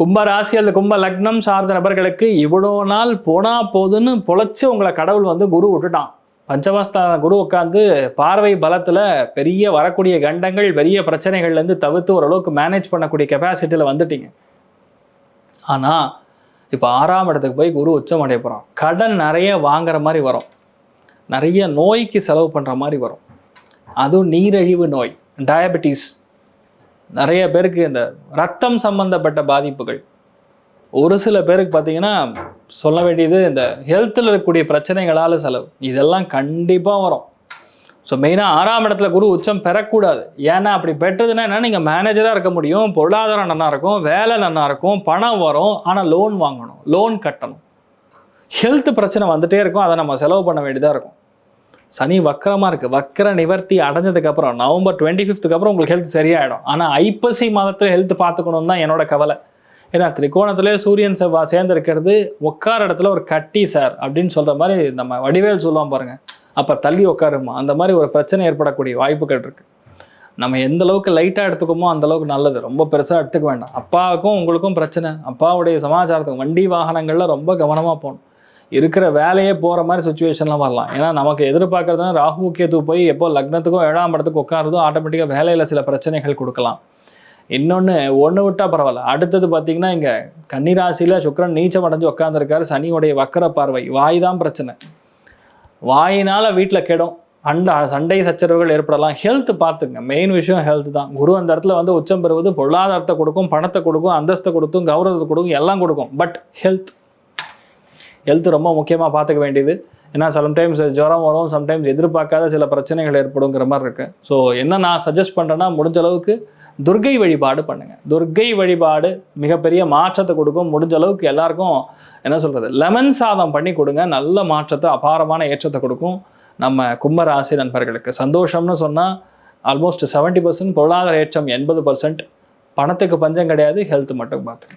கும்ப ராசி அல்லது கும்ப லக்னம் சார்ந்த நபர்களுக்கு இவ்வளோ நாள் போனா போதுன்னு பொழைச்சு உங்களை கடவுள் வந்து குரு விட்டுட்டான். பஞ்சமஸ்தான குரு உட்காந்து பார்வை பலத்துல பெரிய வரக்கூடிய கண்டங்கள் பெரிய பிரச்சனைகள்லேருந்து தவிர்த்து ஓரளவுக்கு மேனேஜ் பண்ணக்கூடிய கெப்பாசிட்டியில் வந்துட்டீங்க. ஆனா இப்போ 6ஆம் இடத்துக்கு போய் குரு உச்சம் அடைய போகிறோம். கடன் நிறைய வாங்குற மாதிரி வரும், நிறைய நோய்க்கு செலவு பண்ணுற மாதிரி வரும். அதுவும் நீரிழிவு நோய், டயபெட்டிஸ், நிறைய பேருக்கு இந்த ரத்தம் சம்பந்தப்பட்ட பாதிப்புகள், ஒரு சில பேருக்கு பார்த்தீங்கன்னா சொல்ல வேண்டியது இந்த ஹெல்த்தில் இருக்கக்கூடிய பிரச்சனைகளால் செலவு, இதெல்லாம் கண்டிப்பாக வரும். ஸோ மெயினாக 6ஆம் இடத்துல குரு உச்சம் பெறக்கூடாது. ஏன்னா அப்படி பெற்றதுன்னா என்ன, நீங்கள் மேனேஜராக இருக்க முடியும், பொருளாதாரம் நல்லா இருக்கும், வேலை நல்லா இருக்கும், பணம் வரும், ஆனால் லோன் வாங்கணும், லோன் கட்டணும், ஹெல்த் பிரச்சனை வந்துகிட்டே இருக்கும், அதை நம்ம செலவு பண்ண வேண்டியதாக இருக்கும். சனி வக்கரமாக இருக்குது, வக்கர நிவர்த்தி அடைஞ்சதுக்கப்புறம் நவம்பர் 25க்கு அப்புறம் உங்களுக்கு ஹெல்த் சரியாயிடும். ஆனால் ஐப்பசி மாதத்தில் ஹெல்த் பார்த்துக்கணும் தான் என்னோட கவலை. ஏன்னா திரிகோணத்திலே சூரியன் செவ்வாய் சேர்ந்துருக்கிறது, உட்கார இடத்துல ஒரு கட்டி சார் அப்படின்னு சொல்கிற மாதிரி நம்ம வடிவேல் சொல்லுவோம் பாருங்கள், அப்போ தள்ளி உட்காருமா, அந்த மாதிரி ஒரு பிரச்சனை ஏற்படக்கூடிய வாய்ப்புகள் இருக்குது. நம்ம எந்த அளவுக்கு லைட்டாக எடுத்துக்கோமோ அந்தளவுக்கு நல்லது, ரொம்ப பெருசாக எடுத்துக்க வேண்டாம். அப்பாவுக்கும் உங்களுக்கும் பிரச்சனை, அப்பாவுடைய சமாச்சாரத்துக்கும் வண்டி வாகனங்களில் ரொம்ப கவனமாக போகணும். இருக்கிற வேலையே போகிற மாதிரி சுச்சுவேஷன்லாம் வரலாம். ஏன்னா நமக்கு எதிர்பார்க்குறதுனா ராகு கேது போய் எப்போ லக்னத்துக்கும் 7ஆம் இடத்துக்கு உட்காரதோ ஆட்டோமேட்டிக்காக வேலையில் சில பிரச்சனைகள் கொடுக்கலாம். ஒன்று விட்டால் பரவாயில்ல. அடுத்தது பார்த்திங்கன்னா இங்கே கன்னிராசியில் சுக்கிரன் நீச்சம் அடைஞ்சு உட்காந்துருக்காரு, சனியுடைய வக்கர பார்வை, வாய் தான் பிரச்சனை. வாயினால் வீட்டில் கெடும், சண்டை சச்சரவுகள் ஏற்படலாம். ஹெல்த் பார்த்துங்க, மெயின் விஷயம் ஹெல்த் தான். குரு அந்த இடத்துல வந்து உச்சம் பெறுவது பொருளாதாரத்தை கொடுக்கும், பணத்தை கொடுக்கும், அந்தஸ்தை கொடுக்கும், கௌரவத்தை கொடுக்கும், எல்லாம் கொடுக்கும். பட் ஹெல்த் ரொம்ப முக்கியமாக பார்த்துக்க வேண்டியது. ஏன்னா சம்டைம்ஸ் ஜுரம் வரும், சம்டைம்ஸ் எதிர்பார்க்காத சில பிரச்சனைகள் ஏற்படுங்கிற மாதிரி இருக்குது. ஸோ என்ன நான் சஜஸ்ட் பண்ணுறேன்னா, முடிஞ்ச அளவுக்கு துர்க்கை வழிபாடு பண்ணுங்கள். துர்க்கை வழிபாடு மிகப்பெரிய மாற்றத்தை கொடுக்கும். முடிஞ்ச அளவுக்கு எல்லாருக்கும் என்ன சொல்கிறது, லெமன் சாதம் பண்ணி கொடுங்க, நல்ல மாற்றத்தை அபாரமான ஏற்றத்தை கொடுக்கும். நம்ம கும்பராசி நண்பர்களுக்கு சந்தோஷம்னு சொன்னால் ஆல்மோஸ்ட் 70%, பொருளாதார ஏற்றம் 80%, பணத்துக்கு பஞ்சம் கிடையாது, ஹெல்த் மட்டும் பார்த்து